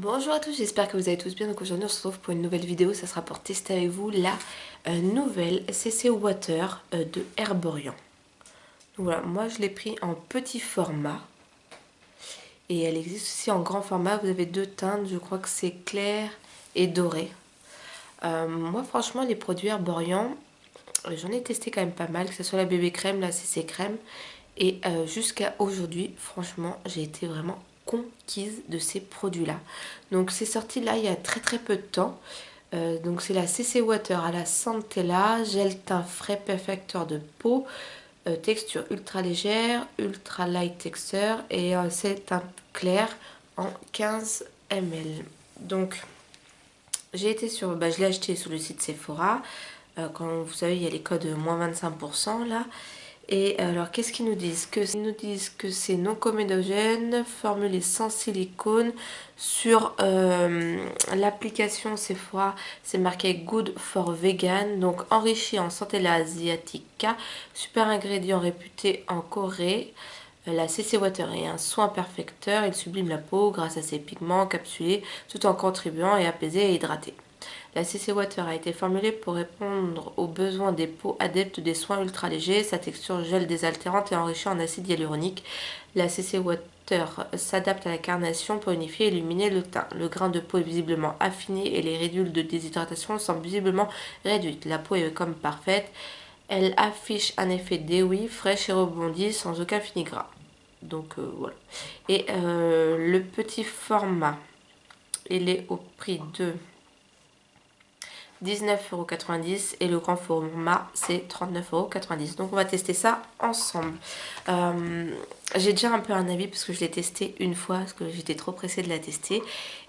Bonjour à tous, j'espère que vous allez tous bien. Donc aujourd'hui on se retrouve pour une nouvelle vidéo, ça sera pour tester avec vous la nouvelle CC Water de Herborian. Donc voilà, moi je l'ai pris en petit format et elle existe aussi en grand format. Vous avez deux teintes, je crois que c'est clair et doré. Moi franchement les produits Herborian, j'en ai testé quand même pas mal, que ce soit la bébé crème, la CC crème. Et jusqu'à aujourd'hui, franchement, j'ai été vraiment conquise de ces produits-là. Donc c'est sorti là il y a très peu de temps. Donc c'est la CC Water à la Centella, gel teint frais perfecteur de peau, texture ultra légère, ultra light texture et c'est teint clair en 15 ml. Donc j'ai été sur, je l'ai acheté sur le site Sephora. Quand vous savez, il y a les codes moins 25% là. Et alors, qu'est-ce qu'ils nous disent? Ils nous disent que c'est non comédogène, formulé sans silicone. Sur l'application Sephora, c'est marqué Good for Vegan, donc enrichi en Centella asiatica, super ingrédient réputé en Corée. La CC Water est un soin perfecteur, il sublime la peau grâce à ses pigments capsulés tout en contribuant à apaiser et hydrater. La CC Water a été formulée pour répondre aux besoins des peaux adeptes des soins ultra légers. Sa texture gel désaltérante est enrichie en acide hyaluronique. La CC Water s'adapte à la carnation pour unifier et illuminer le teint. Le grain de peau est visiblement affiné et les ridules de déshydratation sont visiblement réduites. La peau est comme parfaite. Elle affiche un effet déoui, fraîche et rebondie sans aucun fini gras. Donc voilà. Et le petit format, il est au prix de 19,90 € et le grand format c'est 39,90 €. Donc on va tester ça ensemble. J'ai déjà un peu un avis parce que je l'ai testé une fois parce que j'étais trop pressée de la tester.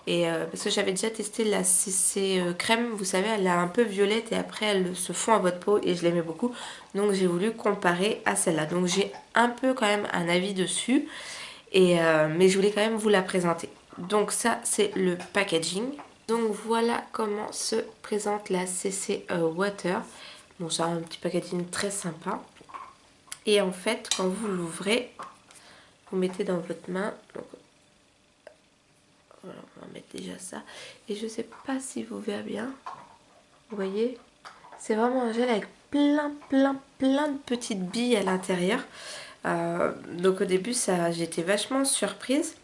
Et parce que j'avais déjà testé la CC crème, vous savez, elle est un peu violette et après elle se fond à votre peau et je l'aimais beaucoup. Donc j'ai voulu comparer à celle-là. Donc j'ai un peu quand même un avis dessus. Mais je voulais quand même vous la présenter. Donc ça c'est le packaging. Donc voilà comment se présente la CC Water. Bon, c'est un petit packaging très sympa. Et en fait, quand vous l'ouvrez, vous mettez dans votre main. Donc, voilà, on va mettre déjà ça. Et je sais pas si vous verrez bien. Vous voyez, c'est vraiment un gel avec plein de petites billes à l'intérieur. Donc au début, j'étais vachement surprise.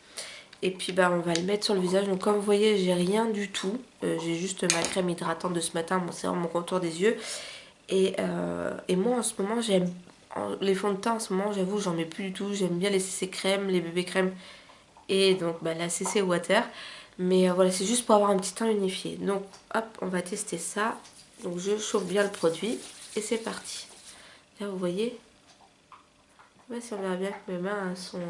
Et puis on va le mettre sur le visage. Donc comme vous voyez, j'ai rien du tout. J'ai juste ma crème hydratante de ce matin. Bon, c'est vraiment mon contour des yeux. Et moi en ce moment, j'aime les fonds de teint en ce moment, j'avoue, j'en mets plus du tout. J'aime bien les CC crème, les bébés crème et donc la CC Water. Mais voilà, c'est juste pour avoir un petit teint unifié. Donc hop, on va tester ça. Donc je chauffe bien le produit et c'est parti. Là vous voyez, je sais pas si on verra bien que mes mains sont...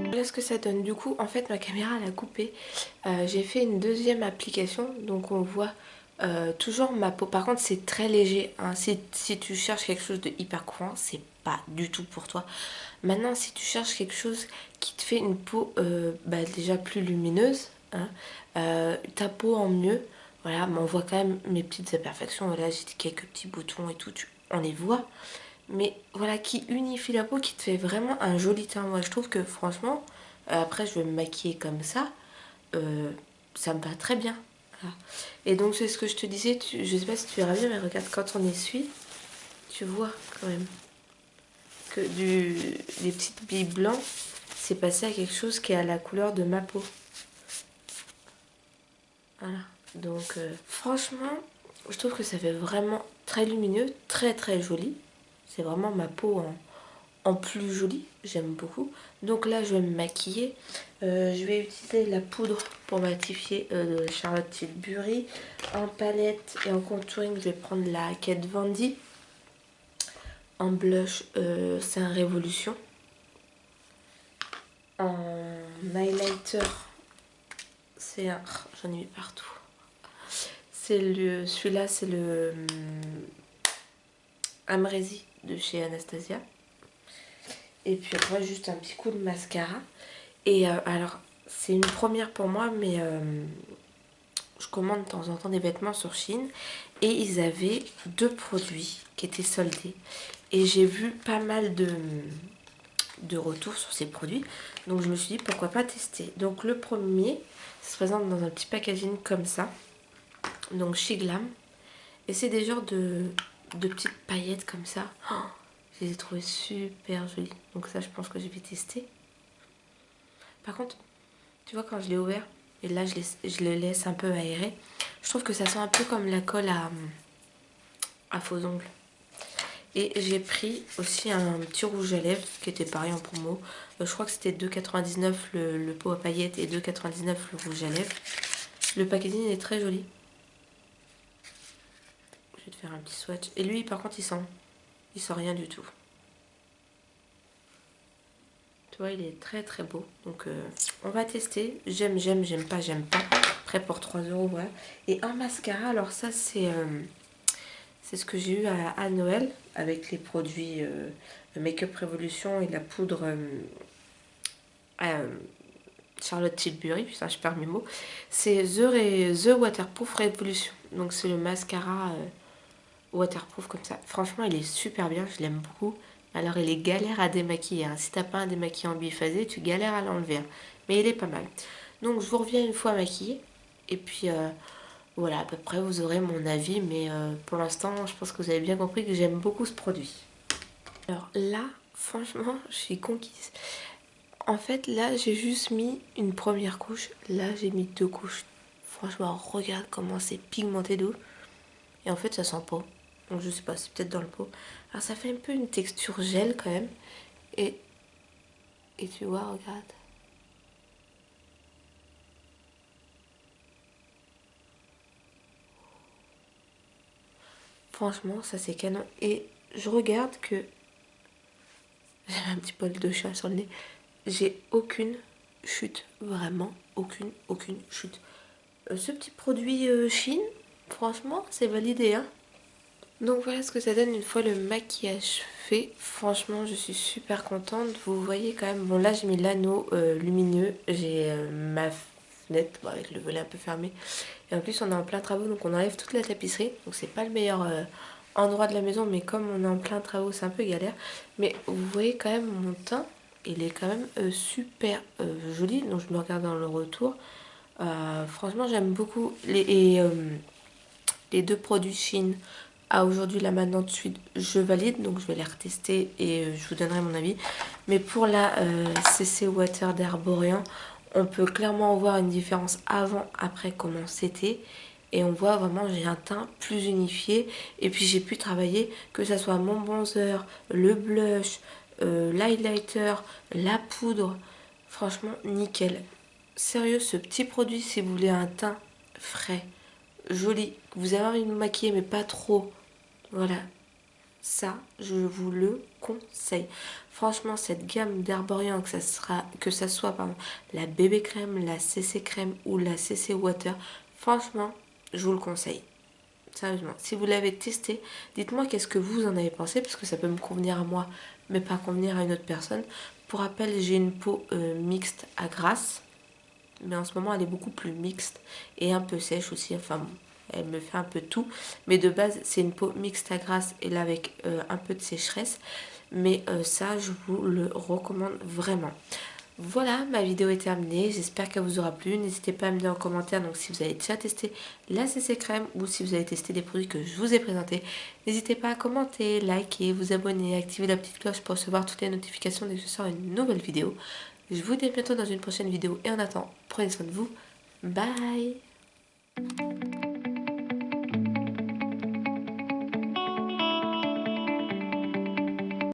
Voilà ce que ça donne. Du coup, en fait, ma caméra elle a coupé. J'ai fait une deuxième application, donc on voit toujours ma peau. Par contre, c'est très léger. Hein. Si tu cherches quelque chose de hyper courant, c'est pas du tout pour toi. Maintenant, si tu cherches quelque chose qui te fait une peau déjà plus lumineuse, hein, ta peau en mieux, voilà, mais on voit quand même mes petites imperfections. Voilà, j'ai quelques petits boutons et tout, on les voit. Mais voilà, qui unifie la peau, qui te fait vraiment un joli teint. Moi, je trouve que franchement, après, je vais me maquiller comme ça me va très bien. Voilà. Et donc, c'est ce que je te disais, je sais pas si tu verras bien, mais regarde, quand on essuie, tu vois quand même que les petites billes blancs, c'est passé à quelque chose qui est à la couleur de ma peau. Voilà. Donc, franchement, je trouve que ça fait vraiment très lumineux, très joli. C'est vraiment ma peau en plus jolie, j'aime beaucoup. Donc là, je vais me maquiller. Je vais utiliser la poudre pour matifier de Charlotte Tilbury. En palette et en contouring, je vais prendre la Kat Von D. En blush, c'est un Révolution. En highlighter, c'est un... J'en ai mis partout. Celui-là, c'est le Amrézy de chez Anastasia. Et puis après, juste un petit coup de mascara. Et alors, c'est une première pour moi, mais je commande de temps en temps des vêtements sur Shein et ils avaient 2 produits qui étaient soldés. Et j'ai vu pas mal de retours sur ces produits. Donc je me suis dit pourquoi pas tester. Donc le premier se présente dans un petit packaging comme ça. Donc She Glam. Et c'est des genres de petites paillettes comme ça. Oh, je les ai trouvées super jolies. Donc ça je pense que je vais tester. Par contre, tu vois quand je l'ai ouvert, et là je le laisse un peu aérer, je trouve que ça sent un peu comme la colle à faux ongles. Et j'ai pris aussi un petit rouge à lèvres qui était pareil en promo. Je crois que c'était 2,99 le pot à paillettes et 2,99 le rouge à lèvres. Le packaging est très joli. Je vais te faire un petit swatch. Et lui par contre il sent rien du tout. Tu vois, il est très très beau. Donc on va tester. J'aime, j'aime pas. Prêt pour 3 €, voilà. Et un mascara, alors ça c'est ce que j'ai eu à Noël avec les produits Make-up Revolution et la poudre Charlotte Tilbury, putain je perds mes mots. C'est The Waterproof Revolution. Donc c'est le mascara waterproof comme ça. Franchement il est super bien, je l'aime beaucoup. Alors il est galère à démaquiller, hein. Si t'as pas un démaquillant biphasé, tu galères à l'enlever, hein. Mais il est pas mal. Donc je vous reviens une fois maquillée. Et puis voilà, à peu près vous aurez mon avis. Mais pour l'instant, je pense que vous avez bien compris que j'aime beaucoup ce produit. Alors là, franchement, je suis conquise. En fait, là, j'ai juste mis une première couche. Là, j'ai mis 2 couches. Franchement, regarde comment c'est pigmenté d'eau. Et en fait, ça sent pas. Donc je sais pas, c'est peut-être dans le pot. Alors ça fait un peu une texture gel quand même. Et tu vois, regarde. Franchement, ça c'est canon. Et je regarde que... J'ai un petit poil de chat sur le nez. J'ai aucune chute. Vraiment, aucune chute. Ce petit produit Shein, franchement, c'est validé, hein. Donc voilà ce que ça donne une fois le maquillage fait. Franchement, je suis super contente. Vous voyez quand même, bon là j'ai mis l'anneau lumineux. J'ai ma fenêtre avec le volet un peu fermé. Et en plus on est en plein travaux, donc on enlève toute la tapisserie. Donc c'est pas le meilleur endroit de la maison, mais comme on est en plein travaux, c'est un peu galère. Mais vous voyez quand même mon teint, il est quand même super joli. Donc je me regarde dans le retour. Franchement j'aime beaucoup les 2 produits Shein. Aujourd'hui, là maintenant de suite, je valide, donc je vais les retester et je vous donnerai mon avis. Mais pour la CC Water d'Herborian, on peut clairement voir une différence avant-après comment c'était. Et on voit vraiment, j'ai un teint plus unifié. Et puis j'ai pu travailler, que ça soit mon bronzer, le blush, l'highlighter, la poudre. Franchement, nickel. Sérieux, ce petit produit, si vous voulez un teint frais, joli, vous avez envie de vous maquiller mais pas trop, voilà, ça je vous le conseille. Franchement cette gamme d'Herborian, que ça soit pardon, la bébé crème, la CC crème ou la CC water, franchement je vous le conseille. Sérieusement, si vous l'avez testé, dites-moi qu'est-ce que vous en avez pensé, parce que ça peut me convenir à moi mais pas convenir à une autre personne. Pour rappel, j'ai une peau mixte à grasse, mais en ce moment elle est beaucoup plus mixte et un peu sèche aussi, enfin bon, elle me fait un peu tout, mais de base c'est une peau mixte à grasse et là avec un peu de sécheresse, mais ça je vous le recommande vraiment. Voilà, ma vidéo est terminée, j'espère qu'elle vous aura plu. N'hésitez pas à me dire en commentaire donc si vous avez déjà testé la CC crème ou si vous avez testé des produits que je vous ai présentés. N'hésitez pas à commenter, liker, vous abonner, activer la petite cloche pour recevoir toutes les notifications dès que je sors une nouvelle vidéo. Je vous dis à bientôt dans une prochaine vidéo et en attendant, prenez soin de vous. Bye.